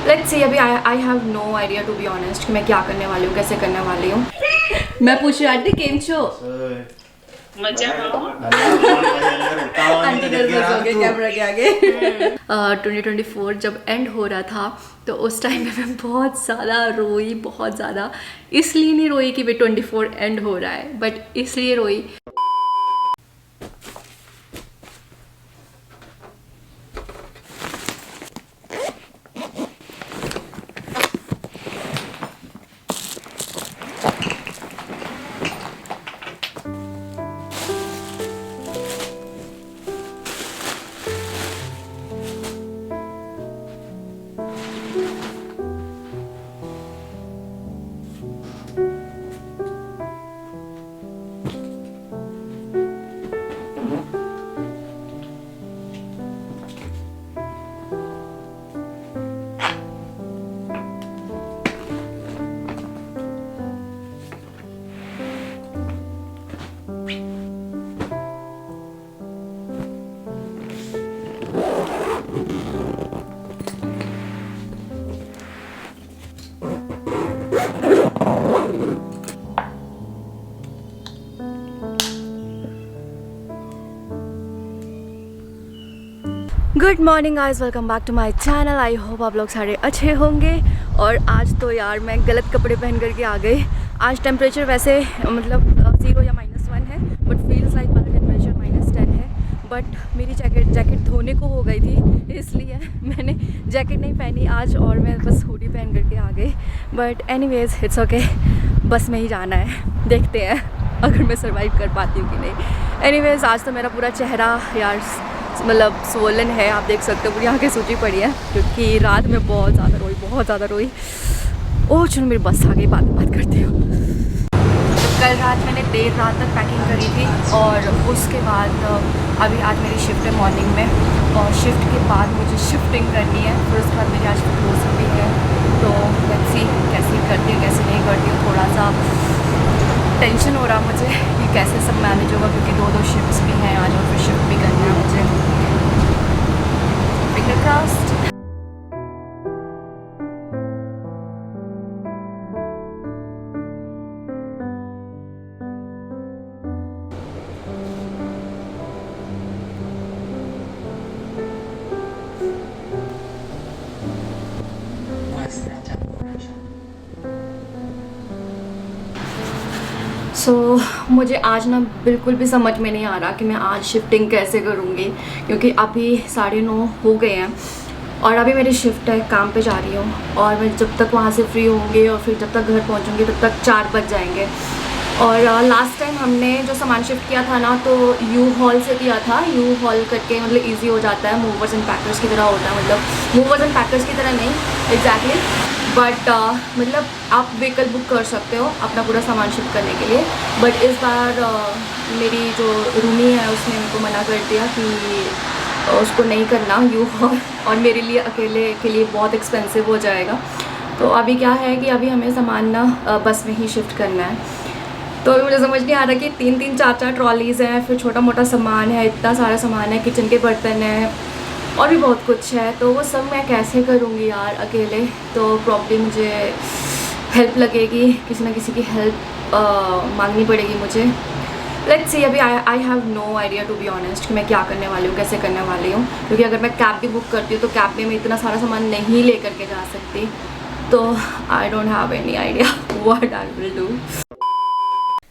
Let's see. अभी I have no idea to be honest कि मैं क्या करने वाली हूँ, कैसे करने वाली हूँ। मैं पूछ रही आंटी केम छो मजा आंटी नर्वस हो गए कैमरा के आगे। 2024 जब एंड हो रहा था तो उस टाइम पे मैं बहुत ज़्यादा रोई, बहुत ज़्यादा। इसलिए नहीं रोई कि भाई 24 एंड हो रहा है, बट इसलिए रोई। Good morning guys, welcome back to my channel. I hope आप लोग सारे अच्छे होंगे। और आज तो यार मैं गलत कपड़े पहन करके आ गई। आज टेम्परेचर वैसे मतलब 0 या -1 है, बट फील्स लाइक वाला टेम्परेचर -10 है। बट मेरी जैकेट धोने को हो गई थी, इसलिए मैंने जैकेट नहीं पहनी आज और मैं बस हुडी पहन करके आ गई। बट एनीवेज इट्स ओके, बस में ही जाना है, देखते हैं अगर मैं सर्वाइव कर पाती हूँ कि नहीं। एनीवेज आज तो मेरा पूरा चेहरा यार मतलब स्वोलन है, आप देख सकते हो पूरी आंखें सूजी पड़ी है क्योंकि रात में बहुत ज़्यादा रोई। ओह चलो मेरी बस आ गई, बात करती हूँ। कल रात मैंने देर रात तक पैकिंग करी थी और उसके बाद अभी आज मेरी शिफ्ट है मॉर्निंग में, और शिफ्ट के बाद मुझे शिफ्टिंग करनी है। फिर उसके बाद मेरी आज क्लोजिंग भी है, तो लेट्स सी कैसे करती हूँ कैसे नहीं करती हूँ। थोड़ा सा टेंशन हो रहा मुझे कि कैसे सब मैनेज होगा, क्योंकि दो शिफ्ट्स भी हैं आज और फिर शिफ्ट भी करनी है मुझे। Finger crossed. मुझे आज ना बिल्कुल भी समझ में नहीं आ रहा कि मैं आज शिफ्टिंग कैसे करूँगी, क्योंकि अभी 9:30 हो गए हैं और अभी मेरी शिफ्ट है, काम पे जा रही हूँ। और मैं जब तक वहाँ से फ्री होंगी और फिर जब तक घर पहुँचूँगी तब तक 4 बज जाएंगे। और लास्ट टाइम हमने जो सामान शिफ्ट किया था ना, तो यू हॉल से किया था। यू हॉल करके मतलब इजी हो जाता है, मूवर्स एंड पैकर्स की तरह होता है, मतलब मूवर्स एंड पैकर्स की तरह नहीं एग्जैक्टली, बट मतलब आप व्हीकल बुक कर सकते हो अपना पूरा सामान शिफ्ट करने के लिए। बट इस बार मेरी जो रूमी है उसने मेरे को मना कर दिया कि उसको नहीं करना यू हॉल, और मेरे लिए अकेले के लिए बहुत एक्सपेंसिव हो जाएगा। तो अभी क्या है कि अभी हमें सामान ना बस में ही शिफ्ट करना है। तो मुझे समझ नहीं आ रहा कि 3-3 4-4 ट्रॉलीज़ हैं, फिर छोटा मोटा सामान है, इतना सारा सामान है, किचन के बर्तन हैं और भी बहुत कुछ है। तो वो सब मैं कैसे करूँगी यार अकेले। तो प्रॉब्ली मुझे हेल्प लगेगी, किसी ना किसी की हेल्प मांगनी पड़ेगी मुझे। Let's see. अभी I have no idea to be honest कि मैं क्या करने वाली हूँ, कैसे करने वाली हूँ। क्योंकि अगर मैं कैब भी बुक करती हूँ तो कैब में मैं इतना सारा सामान नहीं ले करके जा सकती। तो I don't have any idea what I will do.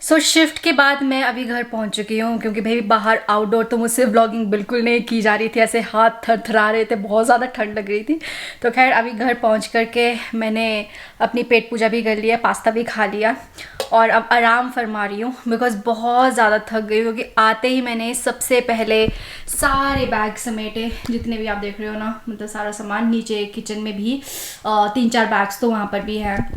So shift के बाद मैं अभी घर पहुंच चुकी हूँ, क्योंकि भाई बाहर आउटडोर तो मुझसे व्लॉगिंग बिल्कुल नहीं की जा रही थी, ऐसे हाथ थरथरा रहे थे, बहुत ज़्यादा ठंड लग रही थी। तो खैर अभी घर पहुंच करके मैंने अपनी पेट पूजा भी कर लिया, पास्ता भी खा लिया और अब आराम फरमा रही हूँ, बिकॉज़ बहुत ज़्यादा थक गई। क्योंकि आते ही मैंने सबसे पहले सारे बैग समेटे, जितने भी आप देख रहे हो ना, मतलब सारा सामान। नीचे किचन में भी 3-4 बैग्स तो वहाँ पर भी हैं।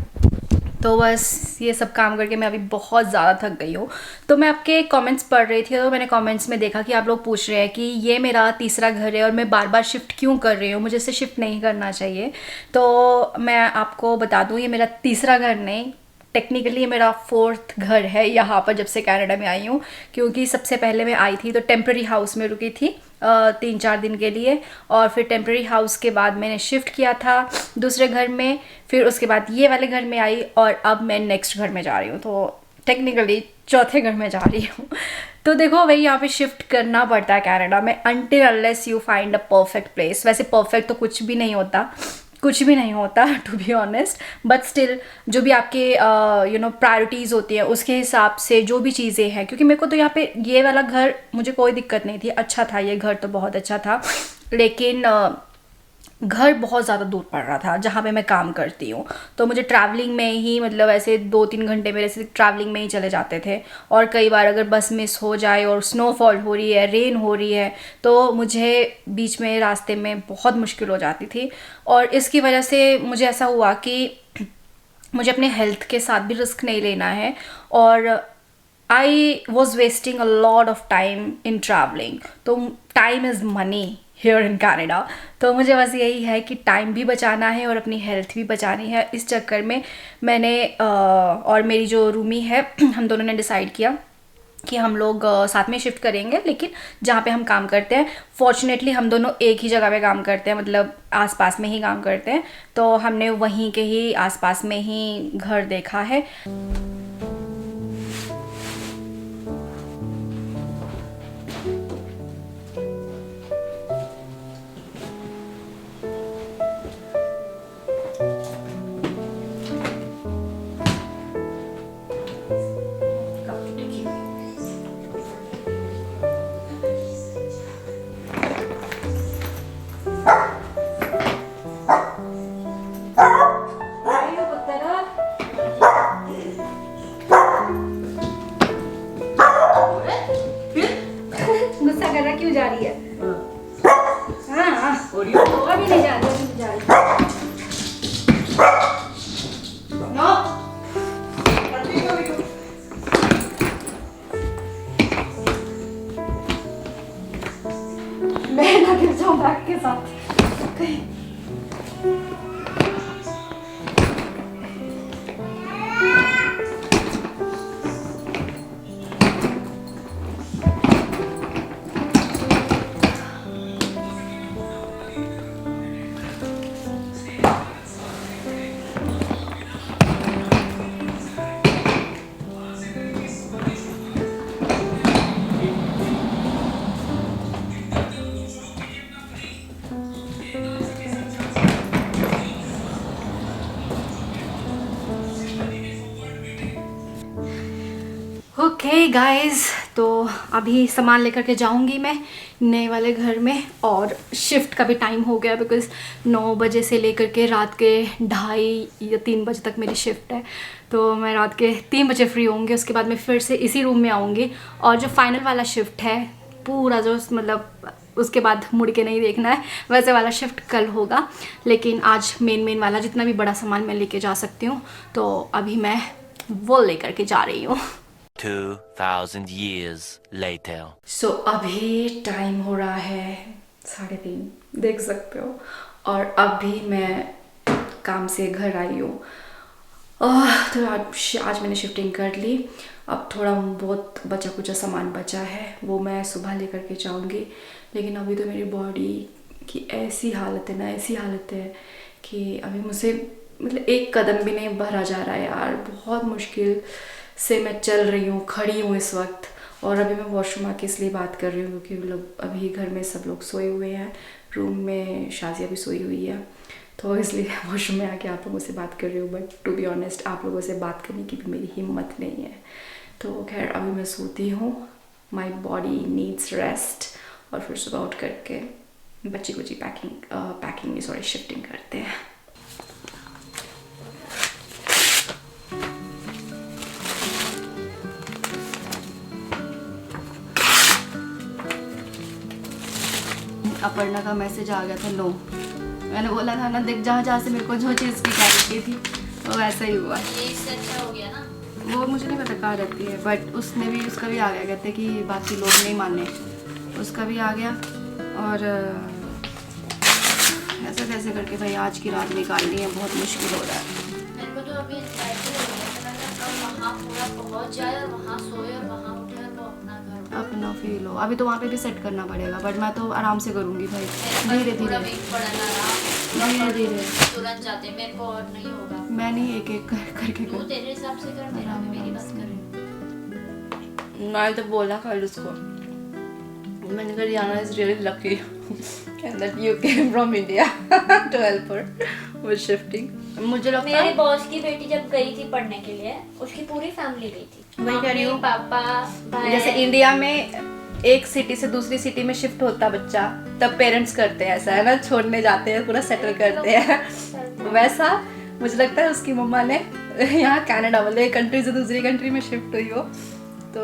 तो बस ये सब काम करके मैं अभी बहुत ज़्यादा थक गई हूँ। तो मैं आपके कमेंट्स पढ़ रही थी, तो मैंने कमेंट्स में देखा कि आप लोग पूछ रहे हैं कि ये मेरा तीसरा घर है और मैं बार बार शिफ्ट क्यों कर रही हूँ, मुझे इसे शिफ्ट नहीं करना चाहिए। तो मैं आपको बता दूँ, ये मेरा तीसरा घर नहीं, टेक्निकली ये मेरा 4th घर है यहाँ पर जब से कनाडा में आई हूँ, क्योंकि सबसे पहले मैं आई थी तो टेम्प्रेरी हाउस में रुकी थी 3-4 दिन के लिए, और फिर टेम्प्रेरी हाउस के बाद मैंने शिफ्ट किया था दूसरे घर में, फिर उसके बाद ये वाले घर में आई और अब मैं नेक्स्ट घर में जा रही हूँ, तो टेक्निकली चौथे घर में जा रही हूँ। तो देखो भाई यहाँ पे शिफ्ट करना पड़ता है कनाडा में until unless you find a perfect place. वैसे परफेक्ट तो कुछ भी नहीं होता, कुछ भी नहीं होता to be honest, but still जो भी आपके प्रायोरिटीज़ होती है उसके हिसाब से जो भी चीज़ें हैं, क्योंकि मेरे को तो यहाँ पे ये वाला घर मुझे कोई दिक्कत नहीं थी, अच्छा था, ये घर तो बहुत अच्छा था, लेकिन घर बहुत ज़्यादा दूर पड़ रहा था जहाँ पे मैं काम करती हूँ, तो मुझे ट्रैवलिंग में ही मतलब ऐसे 2-3 घंटे मेरे से ट्रैवलिंग में ही चले जाते थे, और कई बार अगर बस मिस हो जाए और स्नोफॉल हो रही है, रेन हो रही है, तो मुझे बीच में रास्ते में बहुत मुश्किल हो जाती थी। और इसकी वजह से मुझे ऐसा हुआ कि मुझे अपने हेल्थ के साथ भी रिस्क नहीं लेना है, और I was wasting a lot of time in travelling. तो time is money here in Canada, तो मुझे बस यही है कि टाइम भी बचाना है और अपनी हेल्थ भी बचानी है। इस चक्कर में मैंने और मेरी जो रूमी है हम दोनों ने डिसाइड किया कि हम लोग साथ में शिफ्ट करेंगे, लेकिन जहाँ पे हम काम करते हैं फॉर्चुनेटली हम दोनों एक ही जगह पे काम करते हैं, मतलब आसपास में ही काम करते हैं, तो हमने वहीं के ही आसपास में ही घर देखा है। गुस्सा कर रहा क्यों जा रही है? हाँ अभी नहीं जा रही, अभी जा रही। नो मैं ना गिर जाऊँ बैग के साथ। ओके गाइस, तो अभी सामान लेकर के जाऊंगी मैं नए वाले घर में, और शिफ्ट का भी टाइम हो गया बिकॉज़ 9 बजे से लेकर के रात के 2:30 या 3 बजे तक मेरी शिफ्ट है, तो मैं रात के 3 बजे फ्री होंगी, उसके बाद मैं फिर से इसी रूम में आऊँगी, और जो फाइनल वाला शिफ्ट है पूरा जो मतलब उसके बाद मुड़ के नहीं देखना है, वैसे वाला शिफ्ट कल होगा, लेकिन आज मेन वाला जितना भी बड़ा सामान मैं लेके जा सकती हूँ, तो अभी मैं वो लेकर के जा रही हूँ। 2000 years later. सो अभी टाइम हो रहा है 3:30, देख सकते हो, और अभी मैं काम से घर आई हूँ। तो आज मैंने शिफ्टिंग कर ली, अब थोड़ा बहुत बचा कुचा सामान बचा है वो मैं सुबह लेकर के जाऊँगी, लेकिन अभी तो मेरी बॉडी की ऐसी हालत है ना, ऐसी हालत है कि अभी मुझसे मतलब एक कदम भी नहीं भरा जा रहा है यार, बहुत मुश्किल से मैं चल रही हूँ, खड़ी हूँ इस वक्त। और अभी मैं वॉशरूम आके इसलिए बात कर रही हूँ क्योंकि लोग अभी घर में सब लोग सोए हुए हैं, रूम में शाजिया भी सोई हुई है, तो इसलिए वॉशरूम में आके आप लोगों से बात कर रही हूँ। बट टू बी ऑनेस्ट आप लोगों से बात करने की भी मेरी हिम्मत नहीं है, तो खैर अभी मैं सोती हूँ, माई बॉडी नीड्स रेस्ट, और फिर सुबह उठ करके बच्ची कुची शिफ्टिंग करते हैं। अपर्णा का मैसेज आ गया था, नो, मैंने बोला था ना देख जहाँ से मेरे को जो चीज़ की गारंटी थी वो वैसा ही हुआ। ये इससे अच्छा हो गया ना, वो मुझे नहीं पता कहाँ रहती है, बट उसका भी आ गया, कहते कि बाकी लोग नहीं माने, उसका भी आ गया। और ऐसा कैसे करके भाई आज की रात निकालनी है, बहुत मुश्किल हो रहा है। मेरे को तो अभी वहाँ पूरा पहुँच जाए और वहाँ सोए और वहाँ उठे और वो अपना घर अपना फील हो। अभी तो वहाँ पे भी सेट करना पड़ेगा, बट मैं तो आराम से करूँगी भाई, धीरे पूरा धीरे वीक पड़ना रहा धीरे धीरे। तुरंत जाते, मेरे को और नहीं होगा। मैं नहीं एक एक करके तू तेरे हिसाब से कर, मेरा भी मेरी बात कर। मैं तो बोला कल उसको, मैंने कहा Riyana is really lucky that you came from India to help her with shifting. मुझे लगता मेरे है बॉस की बेटी जब गई थी पढ़ने के लिए, उसकी पूरी फैमिली गई थी। वही कह रही हूँ। पापा भाई, जैसे इंडिया में एक सिटी से दूसरी सिटी में शिफ्ट होता बच्चा, तब पेरेंट्स करते हैं ऐसा, है ना, छोड़ने जाते हैं, पूरा सेटल करते हैं। वैसा मुझे लगता है उसकी मम्मा ने यहाँ कनाडा वाले कंट्री से दूसरी कंट्री में शिफ्ट हुई हो तो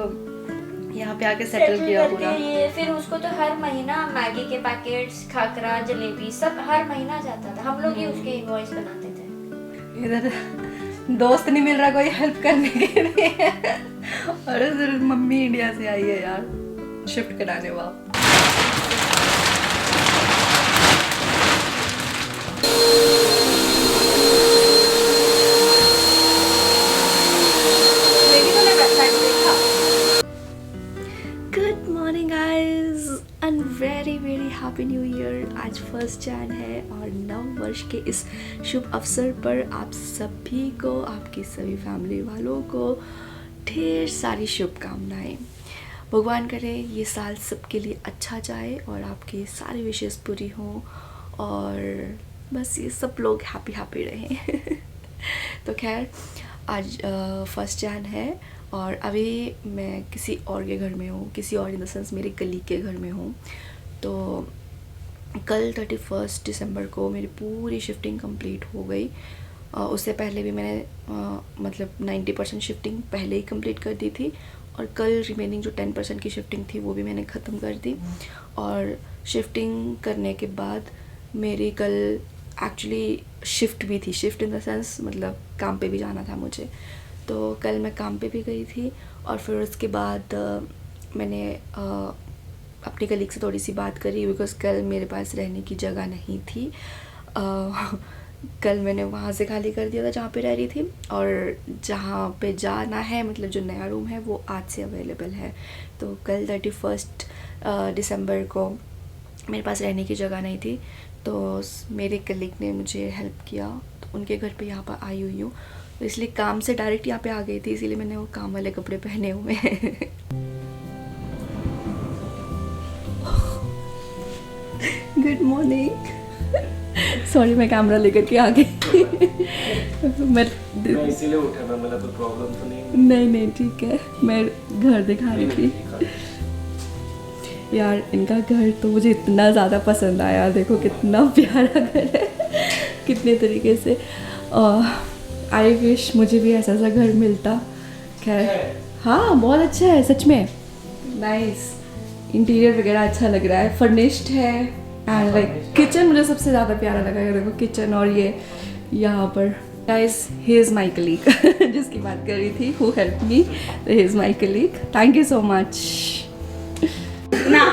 यहाँ पे आके सेटल किया पूरा। ये फिर उसको तो हर महीना मैगी के पैकेट्स, खाकरा, जलेबी सब हर महीना जाता था। हम लोग ही उसके इनवॉइस बनाते थे। इधर दोस्त नहीं मिल रहा कोई हेल्प करने के लिए और इधर मम्मी इंडिया से आई है यार शिफ्ट कराने। वाह, good morning guys and very very happy new year. आज 1 जैन है और नव वर्ष के इस शुभ अवसर पर आप सभी को, आपकी सभी फैमिली वालों को ढेर सारी शुभकामनाएं। भगवान करे ये साल सबके लिए अच्छा जाए और आपकी सारी विशेष पूरी हों और बस ये सब लोग हैप्पी हैप्पी रहें तो खैर आज 1 जैन है और अभी मैं किसी और के घर में हूँ, किसी और इन द सेंस मेरे कलीग के घर में हूँ। तो कल 31 दिसंबर को मेरी पूरी शिफ्टिंग कंप्लीट हो गई। उससे पहले भी मैंने मतलब 90% शिफ्टिंग पहले ही कंप्लीट कर दी थी और कल रिमेनिंग जो 10% की शिफ्टिंग थी वो भी मैंने ख़त्म कर दी। और शिफ्टिंग करने के बाद मेरी कल एक्चुअली शिफ्ट भी थी, शिफ्ट इन द सेंस मतलब काम पे भी जाना था मुझे। तो कल मैं काम पे भी गई थी और फिर उसके बाद मैंने अपनी कलीग से थोड़ी सी बात करी बिकॉज़ कल मेरे पास रहने की जगह नहीं थी। कल मैंने वहाँ से खाली कर दिया था जहाँ पे रह रही थी और जहाँ पे जाना है मतलब जो नया रूम है वो आज से अवेलेबल है। तो कल 31 दिसंबर को मेरे पास रहने की जगह नहीं थी तो मेरे कलीग ने मुझे हेल्प किया, तो उनके घर पे यहाँ पर आई हुई हूँ। तो इसलिए काम से डायरेक्ट यहाँ पे आ गई थी, इसीलिए मैंने वो काम वाले कपड़े पहने हुए हैं गुड मॉर्निंग। सॉरी मैं कैमरा लेकर के आ गई मैं इसीलिए उठा मैं, मतलब कोई प्रॉब्लम तो नहीं? नहीं ठीक है, मैं घर दिखा रही थी यार। इनका घर तो मुझे इतना ज़्यादा पसंद आया, देखो कितना प्यारा घर है कितने तरीके से। आई विश मुझे भी ऐसा सा घर मिलता। खैर हाँ बहुत अच्छा है सच में, नाइस इंटीरियर वगैरह अच्छा लग रहा है, फर्निश्ड है एंड लाइक किचन मुझे सबसे ज़्यादा प्यारा लगा है। देखो किचन और ये यहाँ पर guys he is my colleague जिसकी बात कर रही थी, who help me, he is my colleague, thank you so much ना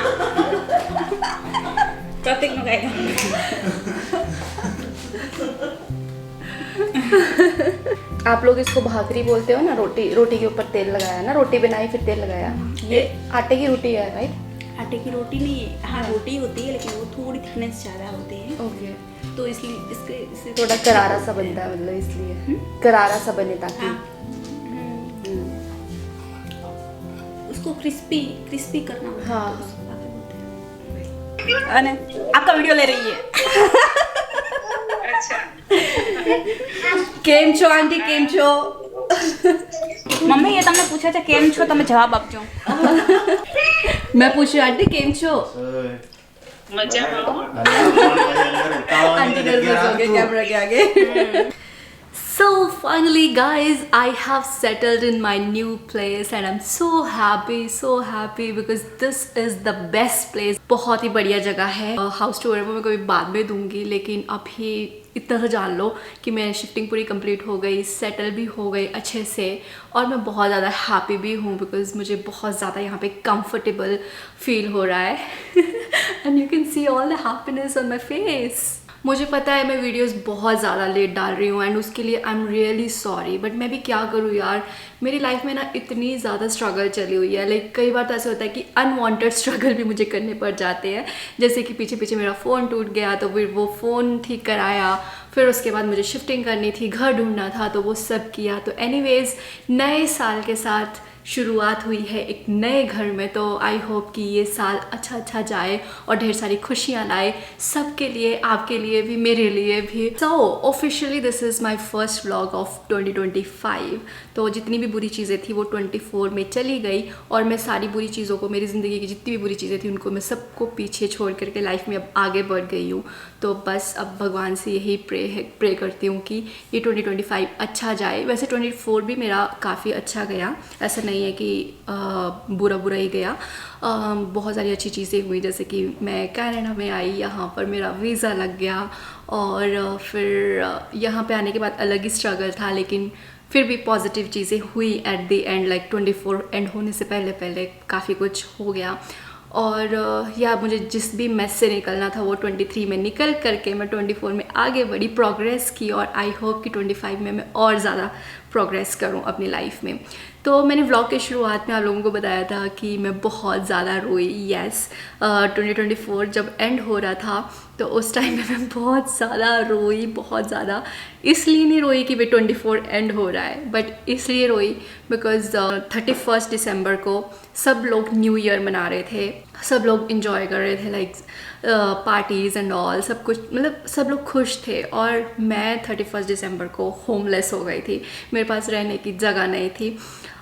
प्रतीक नो गाएगा आप लोग इसको भाकरी बोलते हो ना, रोटी, रोटी के ऊपर तेल लगाया ना, रोटी बनाई फिर तेल लगाया। ये आटे की रोटी है राइट? आटे की रोटी नहीं है, हाँ रोटी होती है लेकिन वो थोड़ी थिकनेस ज़्यादा होती है ओके, तो इसलिए इससे थोड़ा करारा सा बनता है, मतलब इसलिए करारा सा बने ताकि हाँ। उसको क्रिस्पी क्रिस्पी करना होता है, हाँ। तो उसको भाकरी बोलते हैं। अने आपका वीडियो ले रही है કેમ છો આંટી, કેમ છો? મમ્મી એ તમને પૂછે છે કેમ છો, તમે જવાબ આપજો. मैं पूछू आंटी केम છો? आंटी नर्वस हो गए कैमरा के आगे। So finally guys, I have settled in my new place and I'm so happy because this is the best place. बहुत ही बढ़िया जगह है। हाउस टूर वो मैं कभी बाद में दूंगी, लेकिन अभी इतना सा जान लो कि मेरी शिफ्टिंग पूरी कंप्लीट हो गई, सेटल भी हो गई अच्छे से और मैं बहुत ज़्यादा हैप्पी भी हूँ बिकॉज मुझे बहुत ज़्यादा यहाँ पे कंफर्टेबल फील हो रहा है and you can see all the happiness on my face. मुझे पता है मैं वीडियोस बहुत ज़्यादा लेट डाल रही हूँ एंड उसके लिए I am really sorry, but मैं भी क्या करूँ यार, मेरी लाइफ में ना इतनी ज़्यादा स्ट्रगल चली हुई है। लाइक कई बार तो ऐसा होता है कि अनवांटेड स्ट्रगल भी मुझे करने पड़ जाते हैं, जैसे कि पीछे पीछे मेरा फ़ोन टूट गया तो फिर वो फ़ोन ठीक कराया, फिर उसके बाद मुझे शिफ्टिंग करनी थी, घर ढूंढना था तो वो सब किया। तो एनीवेज़ नए साल के साथ शुरुआत हुई है एक नए घर में, तो आई होप कि ये साल अच्छा जाए और ढेर सारी खुशियाँ लाए सबके लिए, आपके लिए भी, मेरे लिए भी। So officially this is my first vlog of 2025। तो जितनी भी बुरी चीज़ें थी वो 24 में चली गई और मैं सारी बुरी चीज़ों को, मेरी ज़िंदगी की जितनी भी बुरी चीज़ें थी उनको मैं सबको पीछे छोड़ करके लाइफ में अब आगे बढ़ गई हूँ। तो बस अब भगवान से यही प्रे करती हूँ कि ये 2025 अच्छा जाए। वैसे 24 भी मेरा काफ़ी अच्छा गया, ऐसा नहीं है कि बुरा ही गया। बहुत सारी अच्छी चीज़ें हुई, जैसे कि मैं कनाडा में आई, यहाँ पर मेरा वीज़ा लग गया और फिर यहाँ पे आने के बाद अलग ही स्ट्रगल था, लेकिन फिर भी पॉजिटिव चीज़ें हुई at the end. Like 24 and होने से पहले काफ़ी कुछ हो गया और या मुझे जिस भी मेस से निकलना था वो 23 में निकल करके मैं 24 में आगे बढ़ी, प्रोग्रेस की और आई होप कि 25 में मैं और ज़्यादा प्रोग्रेस करूं अपनी लाइफ में। तो मैंने व्लॉग के शुरुआत में आप लोगों को बताया था कि मैं बहुत ज़्यादा रोई। यस, 2024 जब एंड हो रहा था तो उस टाइम में मैं बहुत ज़्यादा रोई, बहुत ज़्यादा। इसलिए नहीं रोई कि भाई 24 एंड हो रहा है, बट इसलिए रोई बिकॉज 31 दिसंबर को सब लोग न्यू ईयर मना रहे थे, सब लोग इंजॉय कर रहे थे, लाइक पार्टीज़ एंड ऑल, सब कुछ, मतलब सब लोग खुश थे और मैं 31 दिसंबर को होमलेस हो गई थी, मेरे पास रहने की जगह नहीं थी।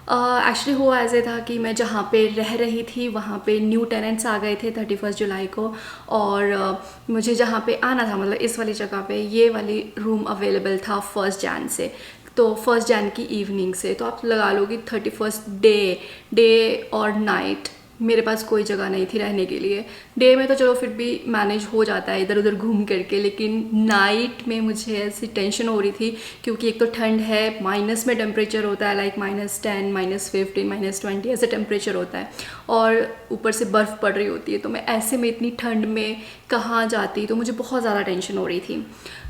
एक्चुअली हुआ ऐसे था कि मैं जहाँ पे रह रही थी वहाँ पे न्यू टेनेंट्स आ गए थे 31 जुलाई को और मुझे जहाँ पे आना था, मतलब इस वाली जगह पे ये वाली रूम अवेलेबल था 1 जन से, तो 1 जन की इवनिंग से। तो आप लगा लो कि 31 डे और नाइट मेरे पास कोई जगह नहीं थी रहने के लिए। डे में तो चलो फिर भी मैनेज हो जाता है इधर उधर घूम करके, लेकिन नाइट में मुझे ऐसी टेंशन हो रही थी क्योंकि एक तो ठंड है, माइनस में टेम्परेचर होता है, लाइक -10, -15, -20 ऐसे टेम्परेचर होता है और ऊपर से बर्फ़ पड़ रही होती है। तो मैं ऐसे में इतनी ठंड में कहाँ जाती, तो मुझे बहुत ज़्यादा टेंशन हो रही थी।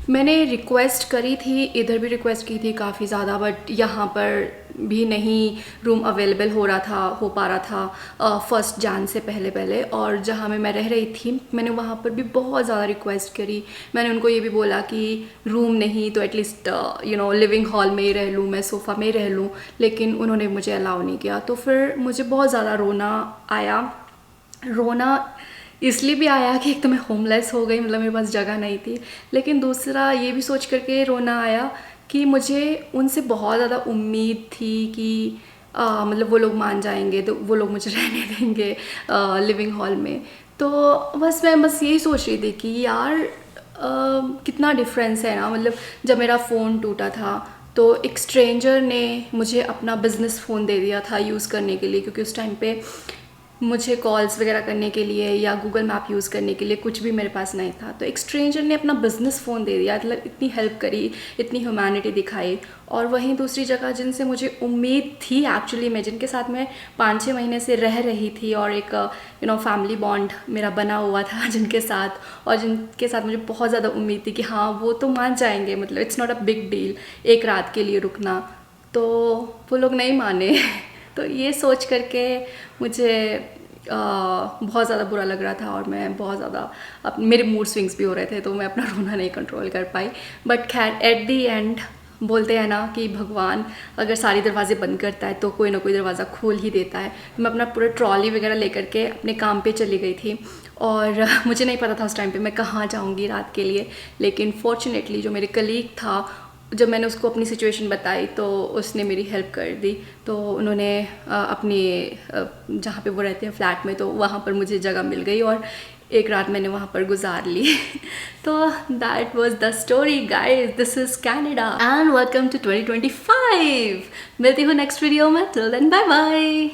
मैंने रिक्वेस्ट करी थी, इधर भी रिक्वेस्ट की थी काफ़ी ज़्यादा, बट यहाँ पर भी नहीं रूम अवेलेबल हो पा रहा था 1 जन से पहले और जहाँ मैं रह रही थी मैंने वहाँ पर भी बहुत ज़्यादा रिक्वेस्ट करी। मैंने उनको ये भी बोला कि रूम नहीं तो एटलीस्ट लिविंग हॉल में ही रह लूँ, मैं सोफ़ा में ही रह लूँ, लेकिन उन्होंने मुझे अलाउ नहीं किया। तो फिर मुझे बहुत ज़्यादा रोना आया। रोना इसलिए भी आया कि एक तो मैं होमलेस हो गई, मतलब मेरे पास जगह नहीं थी, लेकिन दूसरा ये भी सोच करके रोना आया कि मुझे उनसे बहुत ज़्यादा उम्मीद थी कि मतलब वो लोग मान जाएंगे तो वो लोग मुझे रहने देंगे लिविंग हॉल में। तो मैं बस यही सोच रही थी कि यार कितना डिफरेंस है ना। मतलब जब मेरा फ़ोन टूटा था तो एक स्ट्रेंजर ने मुझे अपना बिज़नेस फ़ोन दे दिया था यूज़ करने के लिए, क्योंकि उस टाइम पे मुझे कॉल्स वगैरह करने के लिए या गूगल मैप यूज़ करने के लिए कुछ भी मेरे पास नहीं था। तो एक स्ट्रेंजर ने अपना बिज़नेस फ़ोन दे दिया, मतलब इतनी हेल्प करी, इतनी ह्यूमैनिटी दिखाई। और वहीं दूसरी जगह जिनसे मुझे उम्मीद थी एक्चुअली, मैं जिनके साथ मैं 5-6 महीने से रह रही थी और एक फैमिली बॉन्ड मेरा बना हुआ था जिनके साथ, और जिनके साथ मुझे बहुत ज़्यादा उम्मीद थी कि हाँ वो तो मान जाएंगे, मतलब it's not a big deal एक रात के लिए रुकना, तो वो लोग नहीं माने। तो ये सोच करके मुझे बहुत ज़्यादा बुरा लग रहा था और मैं बहुत ज़्यादा मेरे मूड स्विंग्स भी हो रहे थे, तो मैं अपना रोना नहीं कंट्रोल कर पाई। बट खैर एट दी एंड बोलते हैं ना कि भगवान अगर सारे दरवाजे बंद करता है तो कोई ना कोई दरवाज़ा खोल ही देता है। मैं अपना पूरा ट्रॉली वगैरह लेकर के अपने काम पे चली गई थी और मुझे नहीं पता था उस टाइम पे मैं कहाँ जाऊँगी रात के लिए, लेकिन फॉर्चुनेटली जो मेरे कलीग था, जब मैंने उसको अपनी सिचुएशन बताई तो उसने मेरी हेल्प कर दी। तो उन्होंने अपनी जहाँ पे वो रहते हैं फ्लैट में, तो वहाँ पर मुझे जगह मिल गई और एक रात मैंने वहाँ पर गुजार ली। तो that was the story guys, this is Canada and welcome to 2025। मिलती हूँ नेक्स्ट वीडियो में, टिल देन बाय बाय।